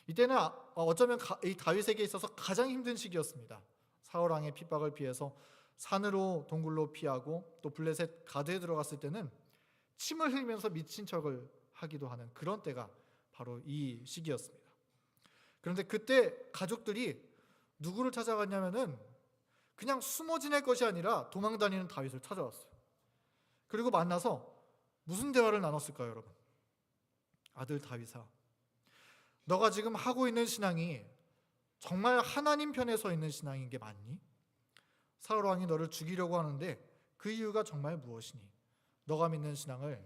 이때는 어쩌면 이 다윗에게 있어서 가장 힘든 시기였습니다. 사울 왕의 핍박을 피해서 산으로 동굴로 피하고 또 블레셋 가드에 들어갔을 때는 침을 흘리면서 미친 척을 하기도 하는 그런 때가 바로 이 시기였습니다. 그런데 그때 가족들이 누구를 찾아갔냐면은 그냥 숨어 지낼 것이 아니라 도망다니는 다윗을 찾아왔어요. 그리고 만나서 무슨 대화를 나눴을까요, 여러분? 아들 다윗아, 너가 지금 하고 있는 신앙이 정말 하나님 편에 서 있는 신앙인 게 맞니? 사울 왕이 너를 죽이려고 하는데 그 이유가 정말 무엇이니? 너가 믿는 신앙을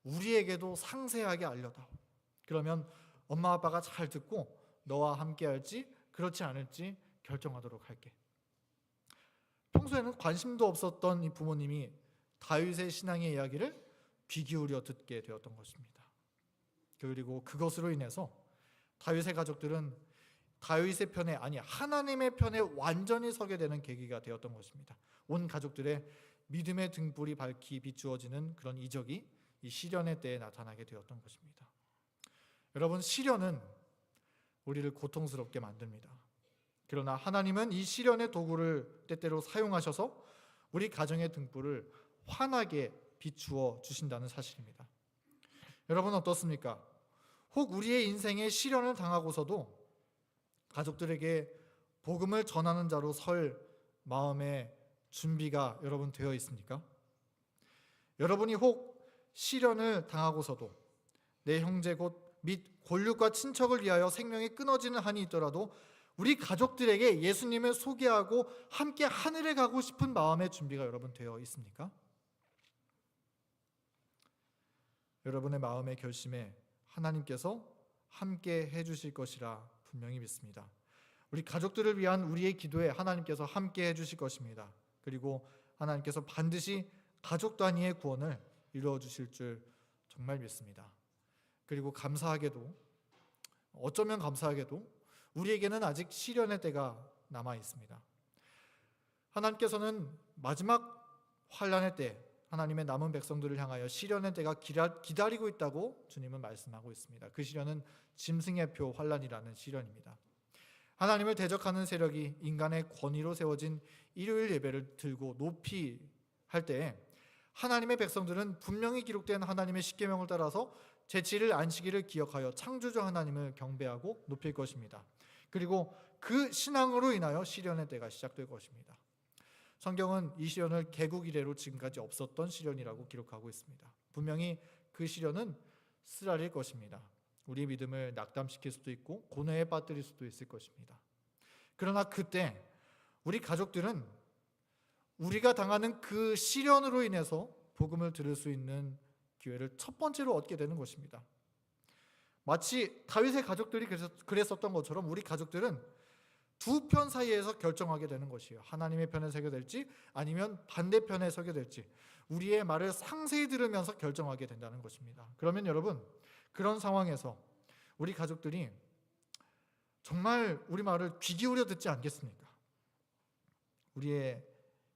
우리에게도 상세하게 알려다오. 그러면 엄마 아빠가 잘 듣고 너와 함께 할지 그렇지 않을지 결정하도록 할게. 평소에는 관심도 없었던 이 부모님이 다윗의 신앙의 이야기를 귀 기울여 듣게 되었던 것입니다. 그리고 그것으로 인해서 다윗의 가족들은 다윗의 편에 아니 하나님의 편에 완전히 서게 되는 계기가 되었던 것입니다. 온 가족들의 믿음의 등불이 밝히 비추어지는 그런 이적이 이 시련의 때에 나타나게 되었던 것입니다. 여러분, 시련은 우리를 고통스럽게 만듭니다. 그러나 하나님은 이 시련의 도구를 때때로 사용하셔서 우리 가정의 등불을 환하게 비추어 주신다는 사실입니다. 여러분 어떻습니까? 혹 우리의 인생에 시련을 당하고서도 가족들에게 복음을 전하는 자로 설 마음의 준비가 여러분 되어 있습니까? 여러분이 혹 시련을 당하고서도 내 형제 곧 및 골육과 친척을 위하여 생명이 끊어지는 한이 있더라도 우리 가족들에게 예수님을 소개하고 함께 하늘에 가고 싶은 마음의 준비가 여러분 되어 있습니까? 여러분의 마음의 결심에 하나님께서 함께 해주실 것이라 분명히 믿습니다. 우리 가족들을 위한 우리의 기도에 하나님께서 함께 해주실 것입니다. 그리고 하나님께서 반드시 가족 단위의 구원을 이루어 주실 줄 정말 믿습니다. 그리고 감사하게도 어쩌면 감사하게도 우리에게는 아직 시련의 때가 남아 있습니다. 하나님께서는 마지막 환난의 때 하나님의 남은 백성들을 향하여 시련의 때가 기다리고 있다고 주님은 말씀하고 있습니다. 그 시련은 짐승의 표 환난이라는 시련입니다. 하나님을 대적하는 세력이 인간의 권위로 세워진 일요일 예배를 들고 높이 할 때에 하나님의 백성들은 분명히 기록된 하나님의 십계명을 따라서 제7일 안식일을 기억하여 창조주 하나님을 경배하고 높일 것입니다. 그리고 그 신앙으로 인하여 시련의 때가 시작될 것입니다. 성경은 이 시련을 개국 이래로 지금까지 없었던 시련이라고 기록하고 있습니다. 분명히 그 시련은 쓰라릴 것입니다. 우리의 믿음을 낙담시킬 수도 있고 고뇌에 빠뜨릴 수도 있을 것입니다. 그러나 그때 우리 가족들은 우리가 당하는 그 시련으로 인해서 복음을 들을 수 있는 기회를 첫 번째로 얻게 되는 것입니다. 마치 다윗의 가족들이 그랬었던 것처럼 우리 가족들은 두 편 사이에서 결정하게 되는 것이에요. 하나님의 편에 서게 될지 아니면 반대편에 서게 될지 우리의 말을 상세히 들으면서 결정하게 된다는 것입니다. 그러면 여러분, 그런 상황에서 우리 가족들이 정말 우리 말을 귀 기울여 듣지 않겠습니까? 우리의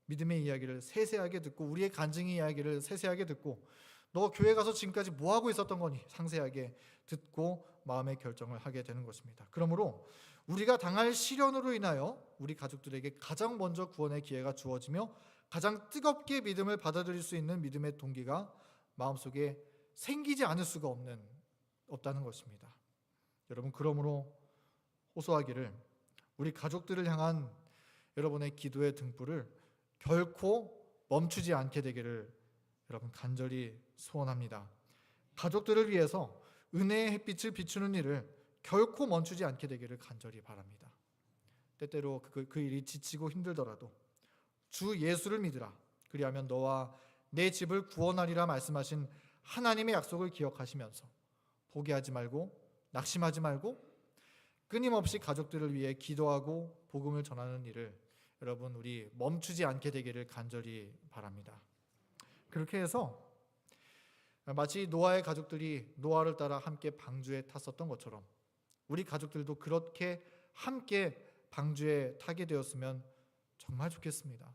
믿음의 이야기를 세세하게 듣고 우리의 간증의 이야기를 세세하게 듣고 너 교회 가서 지금까지 뭐 하고 있었던 거니? 상세하게 듣고 마음의 결정을 하게 되는 것입니다. 그러므로 우리가 당할 시련으로 인하여 우리 가족들에게 가장 먼저 구원의 기회가 주어지며 가장 뜨겁게 믿음을 받아들일 수 있는 믿음의 동기가 마음속에 생기지 않을 수가 없다는 것입니다. 여러분, 그러므로 호소하기를 우리 가족들을 향한 여러분의 기도의 등불을 결코 멈추지 않게 되기를 여러분 간절히 소원합니다. 가족들을 위해서 은혜의 햇빛을 비추는 일을 결코 멈추지 않게 되기를 간절히 바랍니다. 때때로 그 일이 지치고 힘들더라도 주 예수를 믿으라. 그리하면 너와 내 집을 구원하리라 말씀하신 하나님의 약속을 기억하시면서 포기하지 말고 낙심하지 말고 끊임없이 가족들을 위해 기도하고 복음을 전하는 일을 여러분 우리 멈추지 않게 되기를 간절히 바랍니다. 그렇게 해서 마치 노아의 가족들이 노아를 따라 함께 방주에 탔었던 것처럼 우리 가족들도 그렇게 함께 방주에 타게 되었으면 정말 좋겠습니다.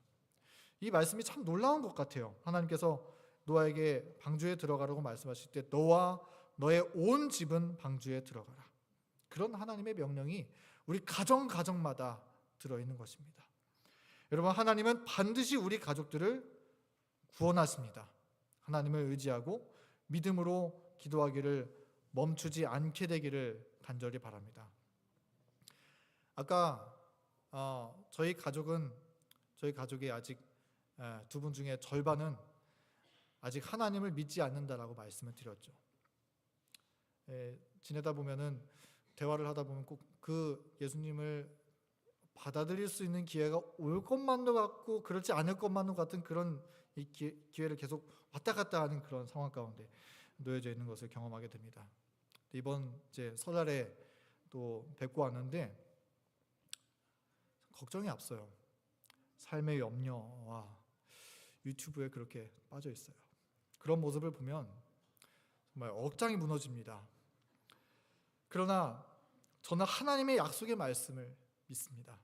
이 말씀이 참 놀라운 것 같아요. 하나님께서 노아에게 방주에 들어가라고 말씀하실 때 너와 너의 온 집은 방주에 들어가라. 그런 하나님의 명령이 우리 가정마다 들어있는 것입니다. 여러분, 하나님은 반드시 우리 가족들을 구원하십니다. 하나님을 의지하고 믿음으로 기도하기를 멈추지 않게 되기를 간절히 바랍니다. 아까 저희 가족의 아직 두 분 중에 절반은 아직 하나님을 믿지 않는다라고 말씀을 드렸죠. 지내다 보면은 대화를 하다 보면 꼭 그 예수님을 받아들일 수 있는 기회가 올 것만도 같고 그렇지 않을 것만도 같은 그런 이 기회를 계속 왔다 갔다 하는 그런 상황 가운데 놓여져 있는 것을 경험하게 됩니다. 이번 이제 설날에 또 뵙고 왔는데 걱정이 앞서요. 삶의 염려와 유튜브에 그렇게 빠져 있어요. 그런 모습을 보면 정말 억장이 무너집니다. 그러나 저는 하나님의 약속의 말씀을 믿습니다.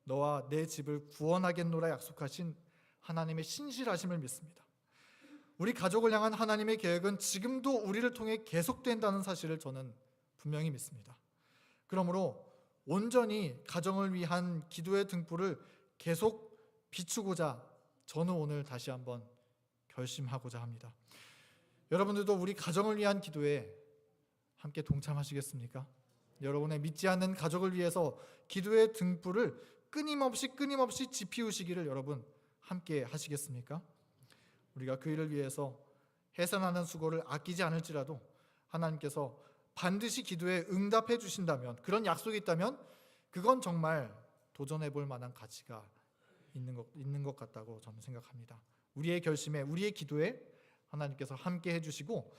너와 내 집을 구원하겠노라 약속하신 하나님의 신실하심을 믿습니다. 우리 가족을 향한 하나님의 계획은 지금도 우리를 통해 계속된다는 사실을 저는 분명히 믿습니다. 그러므로 온전히 가정을 위한 기도의 등불을 계속 비추고자 저는 오늘 다시 한번 결심하고자 합니다. 여러분들도 우리 가정을 위한 기도에 함께 동참하시겠습니까? 여러분의 믿지 않는 가족을 위해서 기도의 등불을 끊임없이 지피우시기를 여러분 함께 하시겠습니까? 우리가 그 일을 위해서 해산하는 수고를 아끼지 않을지라도 하나님께서 반드시 기도에 응답해 주신다면, 그런 약속이 있다면 그건 정말 도전해 볼 만한 가치가 있는 것 같다고 저는 생각합니다. 우리의 결심에, 우리의 기도에 하나님께서 함께 해주시고